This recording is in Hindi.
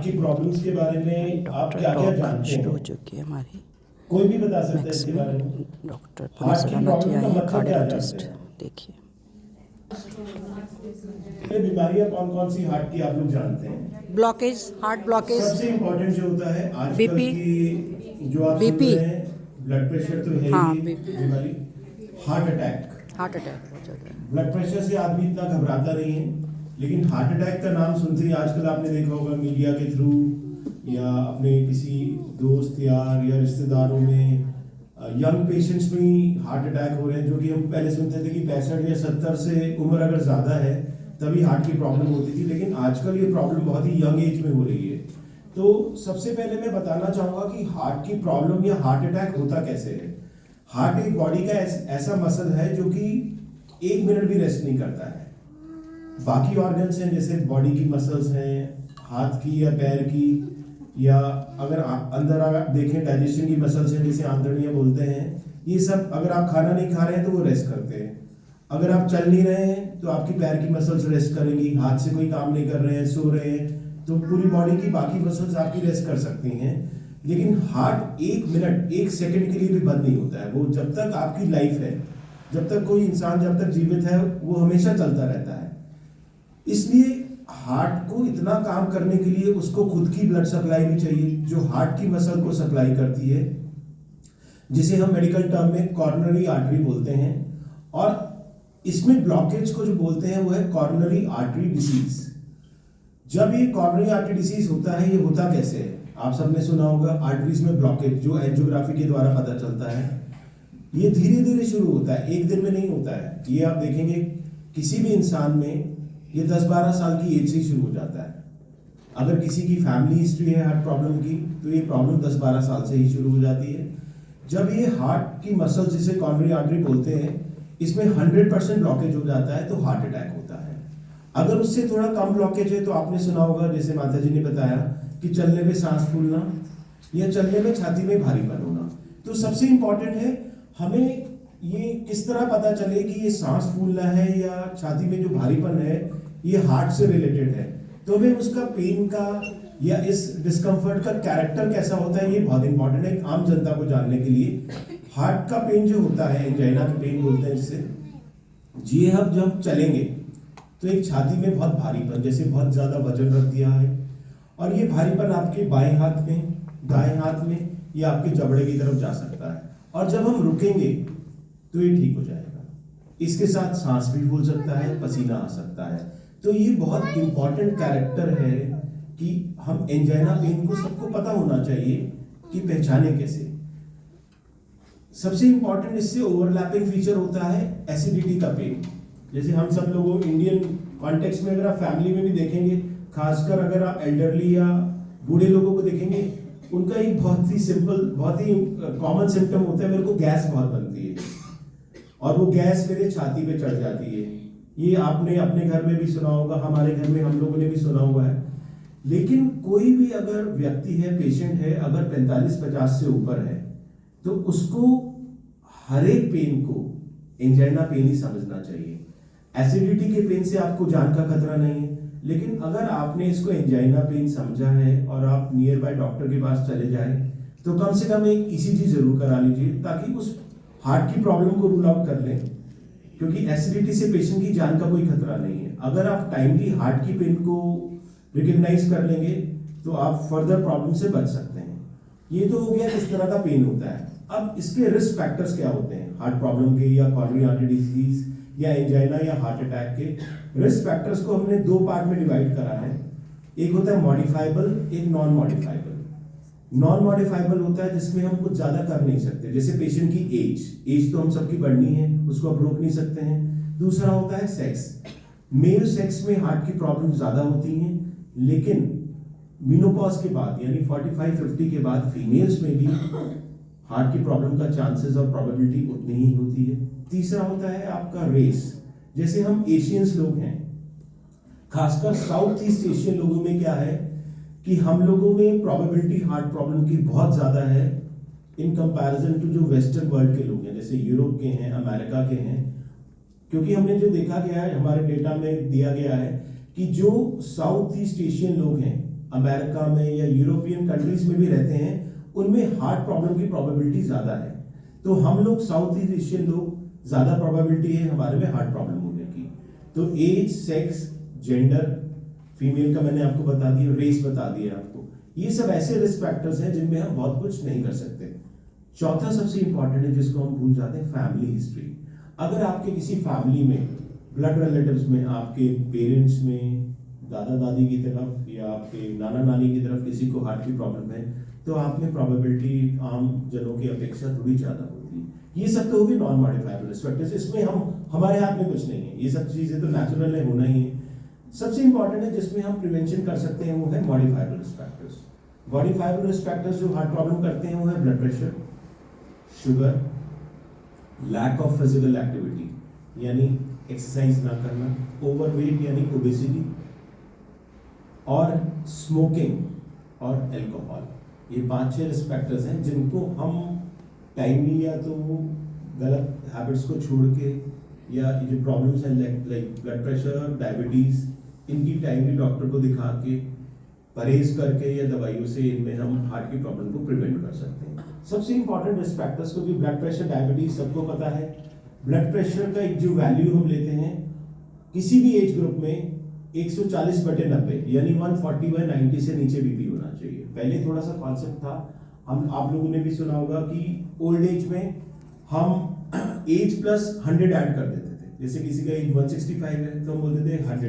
की प्रॉब्लम्स के बारे में आप क्या क्या जानते शुरू हो हैं? चुकी है हमारी। कोई भी बता सकता है मैक्स इसके में बारे में? डॉक्टर हार्ट पुलिस की राणा जी प्रॉब्लम आए का हैं, मतलब क्या जानते कार्डियोलॉजिस्ट। हैं? देखिए, ये बीमारियां कौन कौन सी हार्ट की आप लोग जानते हैं? ब्लॉकेज, हार्ट ब्लॉकेज, सबसे इम्पोर्टेंट जो होता है आजकल बीपी, की जो आप सुन बीपी, रहे हैं, ब्लड प्रेशर तो है ही हाँ है बीपी, बीमारी। हार्ट अटैक, हार्ट अटैक बहुत ज़्यादा है। ब्लड प्रेशर से आदमी इतना घबराता नहीं है, लेकिन हार्ट अटैक का नाम सुनते ही आजकल आपने देखा होगा मीडिया के थ्रू या अपने किसी दोस्त यार या रिश्तेदारों में यंग पेशेंट्स में ही हार्ट अटैक हो रहे हैं, जो कि हम पहले सुनते थे कि 65 या 70 से उम्र अगर ज़्यादा है तभी हार्ट की प्रॉब्लम होती थी, लेकिन आजकल ये प्रॉब्लम बहुत ही यंग एज में हो रही है। तो सबसे पहले मैं बताना चाहूँगा कि हार्ट की प्रॉब्लम या हार्ट अटैक होता कैसे है। हार्ट एक बॉडी का ऐसा मसल है जो कि 1 मिनट भी रेस्ट नहीं करता है। बाकी ऑर्गन्स हैं जैसे बॉडी की मसल्स हैं, हाथ की या पैर की, या अगर अंदर आप देखें डाइजेशन की मसल्स हैं जिसे आंतड़ियाँ बोलते हैं, ये सब अगर आप खाना नहीं खा रहे हैं तो वो रेस्ट करते हैं। अगर आप चल नहीं रहे हैं तो आपकी पैर की मसल्स रेस्ट करेंगी, हाथ से कोई काम नहीं कर रहे हैं, सो रहे हैं, तो पूरी बॉडी की बाकी मसल्स आपकी रेस्ट कर सकती हैं। लेकिन हार्ट 1 मिनट 1 सेकंड के लिए भी बंद नहीं होता है। वो जब तक आपकी लाइफ है, जब तक कोई इंसान जब तक जीवित है, वो हमेशा चलता रहता है। इसलिए हार्ट को इतना काम करने के लिए उसको खुद की ब्लड सप्लाई भी चाहिए, जो हार्ट की मसल को सप्लाई करती है, जिसे हम मेडिकल टर्म में कॉर्नरी आर्टरी बोलते हैं। और इसमें ब्लॉकेज को जो बोलते हैं वो है कॉर्नरी आर्टरी डिसीज। जब ये कॉर्नरी आर्टरी डिसीज होता है, ये होता कैसे है? आप सबने सुना होगा आर्टरीज में ब्लॉकेज, जो एंजियोग्राफी के द्वारा पता चलता है। ये धीरे धीरे शुरू होता है, एक दिन में नहीं होता है। ये आप देखेंगे किसी भी इंसान में ये 10-12 साल की एज से ही शुरू हो जाता है। अगर किसी की फैमिली हिस्ट्री है हार्ट प्रॉब्लम की, तो ये प्रॉब्लम 10-12 साल से ही शुरू हो जाती है। जब ये हार्ट की मसल जिसे कॉर्नरी आर्टरी बोलते हैं, इसमें 100% ब्लॉकेज हो जाता है तो हार्ट अटैक होता है। अगर उससे थोड़ा कम ब्लॉकेज है तो आपने सुना होगा, जैसे माता जी ने बताया, कि चलने में सांस फूलना या चलने में छाती में भारीपन होना। तो सबसे इंपॉर्टेंट है हमें ये किस तरह पता चले कि ये सांस फूलना है या छाती में जो भारीपन है ये हार्ट से रिलेटेड है। तो हमें उसका पेन का या इस डिस्कम्फर्ट का कैरेक्टर कैसा होता है, ये बहुत इंपॉर्टेंट है आम जनता को जानने के लिए। हार्ट का पेन जो होता है, एंजाइना का पेन बोलते हैं जिसे, जी हम जब चलेंगे तो एक छाती में बहुत भारीपन, जैसे बहुत ज्यादा वजन रख दिया है, और ये भारीपन आपके बाएं हाथ में, दाएं हाथ में या आपके जबड़े की तरफ जा सकता है। और जब हम रुकेंगे तो ये ठीक हो जाएगा। इसके साथ सांस भी फूल सकता है, पसीना आ सकता है। तो ये बहुत इंपॉर्टेंट कैरेक्टर है कि हम एंजाइना पेन को सबको पता होना चाहिए कि पहचाने कैसे। सबसे इंपॉर्टेंट इससे ओवरलैपिंग फीचर होता है एसिडिटी का पेन। जैसे हम सब लोगों इंडियन कॉन्टेक्स्ट में अगर आप फैमिली में भी देखेंगे, खासकर अगर आप एल्डरली या बूढ़े लोगों को देखेंगे, उनका एक बहुत ही सिंपल, बहुत ही कॉमन सिम्टम होता है, मेरे को गैस बहुत बनती है और वो गैस मेरे छाती पे चढ़ जाती है। ये आपने अपने घर में भी सुना होगा, हमारे घर में हम लोगों ने भी सुना हुआ है। लेकिन कोई भी अगर व्यक्ति है, पेशेंट है, अगर 45-50 से ऊपर है, तो उसको हर एक पेन को एंजाइना पेन ही समझना चाहिए। एसिडिटी के पेन से आपको जान का खतरा नहीं है, लेकिन अगर आपने इसको एंजाइना पेन समझा है और आप नियर बाय डॉक्टर के पास चले जाएं, तो कम से कम एक ईसीजी जरूर करा लीजिए, ताकि उस हार्ट की प्रॉब्लम को रूल आउट कर लें, क्योंकि एसिडिटी से पेशेंट की जान का कोई खतरा नहीं है। अगर आप टाइमली हार्ट की पेन को रिकग्नाइज कर लेंगे तो आप फर्दर प्रॉब्लम से बच सकते हैं। ये तो हो गया किस तरह का पेन होता है। अब इसके रिस्क फैक्टर्स क्या होते हैं हार्ट प्रॉब्लम के, या कॉर्नरी आर्टरी डिजीज, या एंजाइना या हार्ट अटैक के। रिस्क फैक्टर्स को हमने 2 पार्ट में डिवाइड करा है। एक होता है मॉडिफाइबल, एक नॉन मॉडिफाइबल। नॉन मॉडिफाइबल होता है जिसमें हम कुछ ज्यादा कर नहीं सकते, जैसे पेशेंट की एज तो हम सबकी बढ़नी है, उसको आप रोक नहीं सकते हैं। दूसरा होता है सेक्स। मेल सेक्स में हार्ट की प्रॉब्लम ज्यादा होती हैं, लेकिन मेनोपॉज के बाद यानी 45-50 के बाद फीमेल्स में भी हार्ट की प्रॉब्लम का चांसेस और प्रोबेबिलिटी उतनी ही होती है। तीसरा होता है आपका रेस। जैसे हम एशियंस लोग हैं, खासकर साउथ ईस्ट एशियन लोगों में क्या है कि हम लोगों में प्रोबेबिलिटी हार्ट प्रॉब्लम की बहुत ज्यादा है इन कंपैरिजन टू जो वेस्टर्न वर्ल्ड के लोग हैं, जैसे यूरोप के हैं, अमेरिका के हैं। क्योंकि हमने जो देखा गया है, हमारे डेटा में दिया गया है कि जो साउथ ईस्ट एशियन लोग हैं, अमेरिका में या यूरोपियन कंट्रीज में भी रहते हैं, उनमें हार्ट प्रॉब्लम की प्रोबेबिलिटी ज्यादा है। तो हम लोग साउथ ईस्ट एशियन लोग ज्यादा प्रोबेबिलिटी है हमारे में हार्ट प्रॉब्लम होने की। तो एज, सेक्स, जेंडर, फीमेल का मैंने आपको बता दिया, रेस बता दिया आपको, ये सब ऐसे रिस्क फैक्टर्स हैं जिनमें हम बहुत कुछ नहीं कर सकते। चौथा सबसे इंपॉर्टेंट है जिसको हम भूल जाते हैं, फैमिली हिस्ट्री। अगर आपके किसी फैमिली में, ब्लड रिलेटिव्स में, आपके पेरेंट्स में, दादा दादी की तरफ या आपके नाना नानी की तरफ किसी को हार्ट की प्रॉब्लम है, तो आप में प्रोबेबिलिटी आम जनों की अपेक्षा थोड़ी ज्यादा होती है। ये सब तो होगी नॉन मॉडिफाइबल रिस्क फैक्टर्स, इसमें हमारे हाथ में कुछ नहीं है, ये सब चीजें तो नेचुरल है, होना ही है। सबसे इंपॉर्टेंट है जिसमें हम प्रिवेंशन कर सकते हैं वो है modifiable risk factors. Modifiable risk factors जो हार्ट प्रॉब्लम करते हैं वो है blood pressure, sugar, lack of physical activity यानी एक्सरसाइज ना करना, ओवरवेट यानी ओबेसिटी, और स्मोकिंग और अल्कोहल। ये 5-6 रिस्क फैक्टर्स हैं जिनको हम टाइमली या तो गलत हैबिट्स को छोड़ के, या ये जो प्रॉब्लम्स हैं लाइक ब्लड प्रेशर, डायबिटीज, इनकी टाइमली डॉक्टर को दिखा के, परहेज करके या दवाइयों से इनमें हम हार्ट की प्रॉब्लम को प्रिवेंट कर सकते हैं। सबसे इंपॉर्टेंट रिस्क फैक्टर्स, क्योंकि ब्लड प्रेशर, डायबिटीज सबको पता है। ब्लड प्रेशर का एक जो वैल्यू हम लेते हैं किसी भी एज ग्रुप में 140/90 यानी 140/90 से नीचे बीपी होना चाहिए। पहले थोड़ा सा कॉन्सेप्ट था, हम आप लोगों ने भी सुना होगा कि ओल्ड एज में हम एज प्लस 100 ऐड कर देते थे। जैसे किसी का एज 165 है तो हम बोलते थे 100